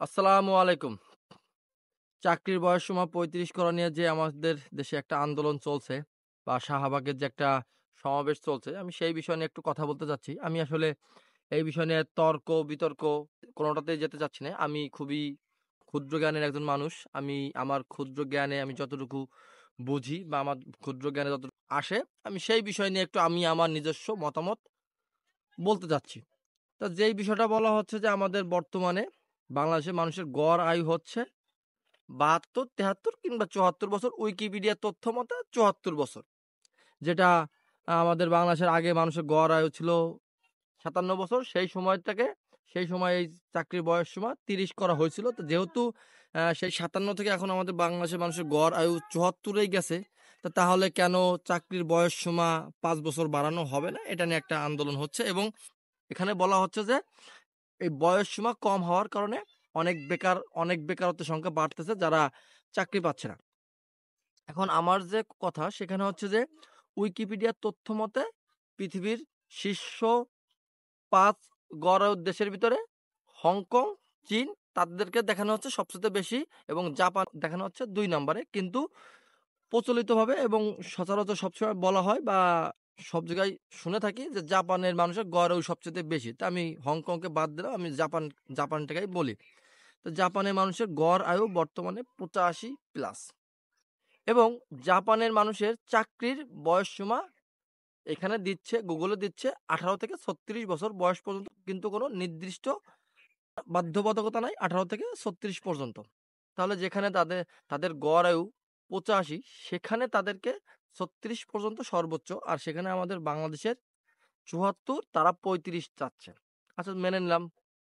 আসসালামু আলাইকুম। চাকরির বয়সসীমা ৩৫ করা নিয়ে যে আমাদের দেশে একটা আন্দোলন চলছে বা শাহবাগের যে একটা সমাবেশ চলছে, আমি সেই বিষয় নিয়ে একটু কথা বলতে চাচ্ছি। আমি আসলে এই বিষয় নিয়ে তর্ক-বিতর্ক কোনটাতেই যেতে চাচ্ছি না। আমি খুবই ক্ষুদ্র জ্ঞানের একজন মানুষ। আমার ক্ষুদ্র জ্ঞানে আমি যতটুকু বুঝি বা আমার ক্ষুদ্র জ্ঞানে যতটুকু আসে, আমি সেই বিষয় নিয়ে একটু আমার নিজস্ব মতামত বলতে চাচ্ছি। তো যেই বিষয়টা বলা হচ্ছে যে আমাদের বর্তমানে বাংলাদেশের মানুষের গড় আয়ু হচ্ছে ৭২, ৭৩ কিংবা ৭৪ বছর। উইকিপিডিয়ার তথ্য মতে ৭৪ বছর। যেটা আমাদের বাংলাদেশের আগে মানুষের গড় আয়ু ছিল ৫৭ বছর। সেই সময় এই চাকরির বয়সসীমা ৩০ করা হয়েছিল। তো যেহেতু সেই ৫৭ থেকে এখন আমাদের বাংলাদেশের মানুষের গড় আয়ু ৭৪ এই গেছে। তো তাহলে কেন চাকরির বয়সসীমা ৫ বছর বাড়ানো হবে না? এটা নিয়ে একটা আন্দোলন হচ্ছে এবং এখানে বলা হচ্ছে যে এই বয়সসীমা কম হওয়ার কারণে অনেক বেকারত্বের সংখ্যা বাড়তেছে যারা চাকরি পাচ্ছে না। এখন আমার যে কথা সেখানে হচ্ছে যে উইকিপিডিয়ার তথ্য মতে পৃথিবীর শীর্ষ ৫ গড় আয়ুর দেশের ভিতরে হংকং, চীন তাদেরকে দেখানো হচ্ছে সবচাইতে বেশি এবং জাপান দেখানো হচ্ছে ২ নম্বরে। কিন্তু প্রচলিতভাবে এবং সচরাচর সবসময় বলা হয় বা সব জায়গায় শুনে থাকি যে জাপানের মানুষের গড় আয়ু সবচাইতে বেশি। তা আমি হংকংকে বাদ দিলাম। আমি জাপানটাকেই বলি। তো জাপানের মানুষের গড় আয়ু বর্তমানে ৮৫ প্লাস এবং জাপানের মানুষের চাকরির বয়সসীমা এখানে দিচ্ছে, গুগলে দিচ্ছে ১৮ থেকে ৩৬ বছর বয়স পর্যন্ত, কিন্তু কোনো নির্দিষ্ট বাধ্যবাধকতা নাই ১৮ থেকে ৩৬ পর্যন্ত। তাহলে যেখানে তাদের গড় আয়ু ৮৫, সেখানে তাদেরকে ৩৬ পর্যন্ত সর্বোচ্চ, আর সেখানে আমাদের বাংলাদেশের ৭৪, তারা ৩৫ চাচ্ছে। আচ্ছা, মেনে নিলাম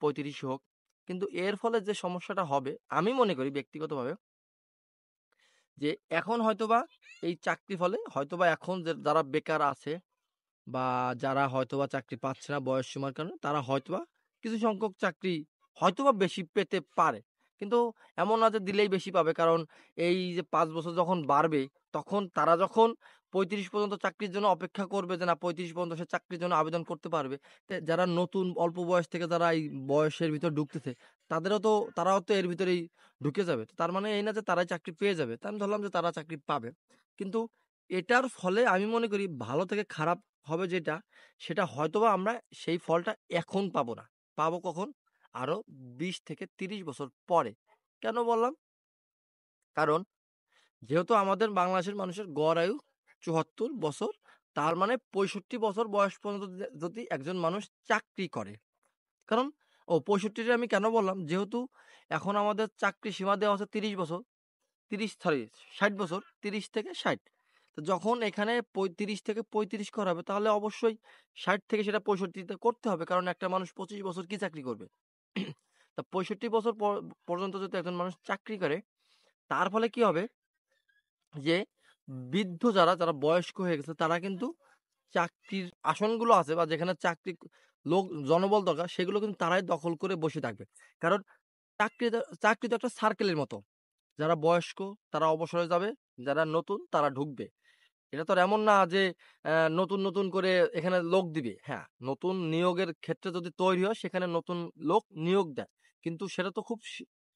৩৫ হোক। কিন্তু এর ফলে যে সমস্যাটা হবে আমি মনে করি ব্যক্তিগতভাবে যে এখন হয়তোবা এই চাকরি ফলে হয়তোবা এখন যে যারা বেকার আছে বা যারা হয়তোবা চাকরি পাচ্ছে না বয়সসীমার কারণে, তারা হয়তোবা কিছু সংখ্যক চাকরি হয়তোবা বেশি পেতে পারে। কিন্তু এমন না যে দিলেই বেশি পাবে। কারণ এই যে ৫ বছর যখন বাড়বে, তখন তারা যখন ৩৫ পর্যন্ত চাকরির জন্য অপেক্ষা করবে যে না ৩৫ পর্যন্ত সে চাকরির জন্য আবেদন করতে পারবে। যারা নতুন অল্প বয়স থেকে যারা এই বয়সের ভিতর ঢুকতেছে, তারাও তো এর ভিতরেই ঢুকে যাবে। তো তার মানে এই না যে তারাই চাকরি পেয়ে যাবে। তো আমি ধরলাম যে তারা চাকরি পাবে। কিন্তু এটার ফলে আমি মনে করি ভালো থেকে খারাপ হবে যেটা, সেটা হয়তোবা আমরা সেই ফলটা এখন পাবো না। পাবো কখন? আরো ২০ থেকে ৩০ বছর পরে। কেন বললাম? কারণ যেহেতু আমাদের বাংলাদেশের মানুষের গড় আয়ু ৭৪ বছর, তার মানে ৬৫ বছর বয়স পর্যন্ত যদি একজন মানুষ চাকরি করে। কারণ ৬৫ টা আমি কেন বললাম? যেহেতু এখন আমাদের চাকরি সীমা দেওয়া আছে ৩০ বছর। ৬০ বছর, ৩০ থেকে ৬০। তো যখন এখানে ৩৫ থেকে ৩৫ করা হবে, তাহলে অবশ্যই ৬০ থেকে সেটা ৬৫ তে করতে হবে। কারণ একটা মানুষ ২৫ বছর কি চাকরি করবে? তা ৬৫ বছর পর্যন্ত যদি একজন মানুষ চাকরি করে, তার ফলে কি হবে? যে বৃদ্ধ যারা বয়স্ক হয়ে গেছে, তারা কিন্তু চাকরির আসনগুলো আছে বা যেখানে জনবল দরকার, সেগুলো কিন্তু তারাই দখল করে বসে থাকবে। কারণ চাকরি তো একটা সার্কেলের মতো। যারা বয়স্ক তারা অবসরে যাবে, যারা নতুন তারা ঢুকবে। এটা তো আর এমন না যে নতুন করে এখানে লোক দিবে। হ্যাঁ, নতুন নিয়োগের ক্ষেত্রে যদি তৈরি হয় সেখানে নতুন লোক নিয়োগ দেয়। কিন্তু সেটা তো খুব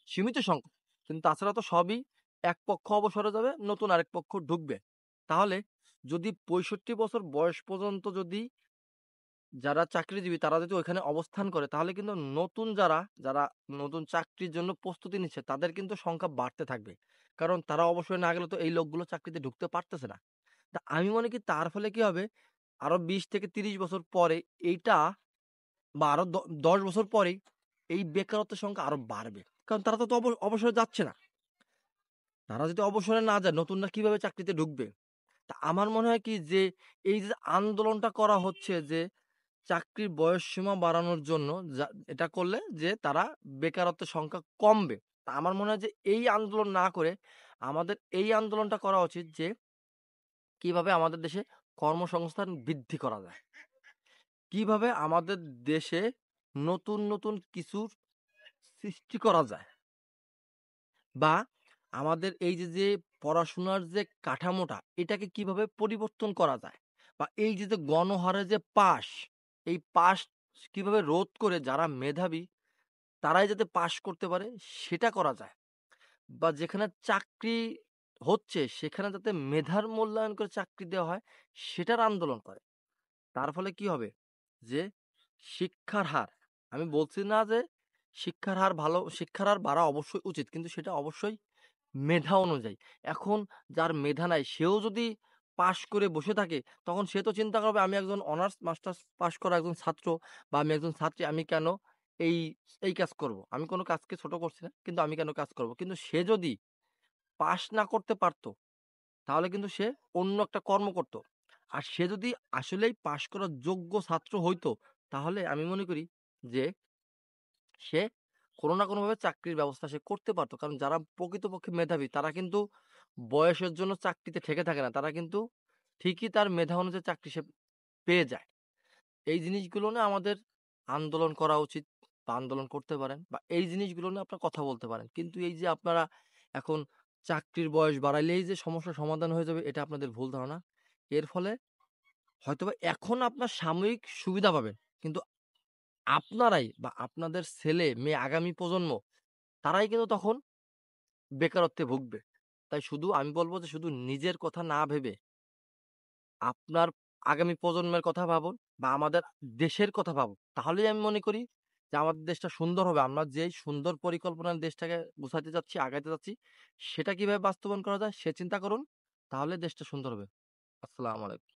সীমিত সংখ্যক। কিন্তু তাছাড়া তো সবই এক পক্ষ অবসরে যাবে, নতুন আরেক পক্ষ ঢুকবে। তাহলে যদি ৬৫ বছর বয়স পর্যন্ত যদি যারা চাকরিজীবী তারা যদি ওইখানে অবস্থান করে, তাহলে কিন্তু যারা নতুন চাকরির জন্য প্রস্তুতি নিচ্ছে তাদের কিন্তু সংখ্যা বাড়তে থাকবে। কারণ তারা অবসরে না গেলে তো এই লোকগুলো চাকরিতে ঢুকতে পারতেছে না। তা আমি মনে করি তার ফলে কি হবে? আরো ২০ থেকে ৩০ বছর পরে এইটা বা আরো ১০ বছর পরেই এই বেকারত্বের সংখ্যা আরো বাড়বে। কারণ তারা তো অবসরে যাচ্ছে না। তারা যদি অবসরে না যায়, নতুনরা কিভাবে চাকরিতে ঢুকবে? তা আমার মনে হয় কি যে এই যে আন্দোলনটা করা হচ্ছে যে চাকরির বয়সসীমা বাড়ানোর জন্য, এটা করলে যে তারা বেকারত্বের সংখ্যা কমবে। তা আমার মনে হয় যে এই আন্দোলন না করে আমাদের এই আন্দোলনটা করা উচিত যে কিভাবে আমাদের দেশে কর্মসংস্থান বৃদ্ধি করা যায়? কিভাবে আমাদের দেশে নতুন কিছুর সৃষ্টি করা যায়? বা আমাদের এই যে পড়াশোনার যে কাঠামোটা, এটাকে কিভাবে পরিবর্তন করা যায়? বা এই যে গণহারে যে পাস, এই পাস কিভাবে রোধ করে যারা মেধাবী তারাই যাতে পাস করতে পারে সেটা করা যায়। বা যেখানে চাকরি হচ্ছে সেখানে যাতে মেধার মূল্যায়ন করে চাকরি দেওয়া হয় সেটার আন্দোলন করে। তার ফলে কি হবে? যে শিক্ষার হার, আমি বলছি না যে শিক্ষার হার বাড়া অবশ্যই উচিত। কিন্তু সেটা অবশ্যই মেধা অনুযায়ী। এখন যার মেধা নাই সেও যদি পাস করে বসে থাকে তখন সে তো চিন্তা করবে আমি একজন অনার্স মাস্টার্স পাস করা একজন ছাত্র বা আমি একজন ছাত্রী আমি কেন এই, এই কাজ করব? আমি কোন কাজকে ছোট করছি না। কিন্তু আমি কেন কাজ করব? কিন্তু সে যদি পাস না করতে পারত তাহলে কিন্তু সে অন্য একটা কর্ম করত। আর সে যদি আসলেই পাস করার যোগ্য ছাত্র হইতো, তাহলে আমি মনে করি যে সে কোনো না কোনোভাবে চাকরির ব্যবস্থা সে করতে পারত। কারণ যারা প্রকৃতপক্ষে মেধাবী তারা কিন্তু বয়সের জন্য চাকরিতে ঠেকে থাকে না। তারা কিন্তু ঠিকই তার মেধা অনুযায়ী চাকরি সে পেয়ে যায়। এই জিনিসগুলো না আমাদের আন্দোলন করা উচিত বা আন্দোলন করতে পারেন বা এই জিনিসগুলো নিয়ে আপনারা কথা বলতে পারেন। কিন্তু এই যে আপনারা এখন চাকরির বয়স বাড়াইলেই যে সমস্যার সমাধান হয়ে যাবে এটা আপনাদের ভুল ধারণা। এর ফলে হয়তোবা এখন আপনার সাময়িক সুবিধা পাবেন। কিন্তু আপনারাই বা আপনাদের ছেলে-মেয়ে আগামী প্রজন্ম তারাই কিন্তু তখন বেকারত্বে ভুগবে। তাই শুধু আমি বলব যে শুধু নিজের কথা না ভেবে আপনার আগামী প্রজন্মের কথা ভাবুন বা আমাদের দেশের কথা ভাবুন। তাহলেই আমি মনে করি যে আমাদের দেশটা সুন্দর হবে। আমরা যেই সুন্দর পরিকল্পনায় দেশটাকে গুছাইতে যাচ্ছি, আগাইতে যাচ্ছি, সেটা কিভাবে বাস্তবায়ন করা যায় সে চিন্তা করুন। তাহলে দেশটা সুন্দর হবে। আসসালামু আলাইকুম।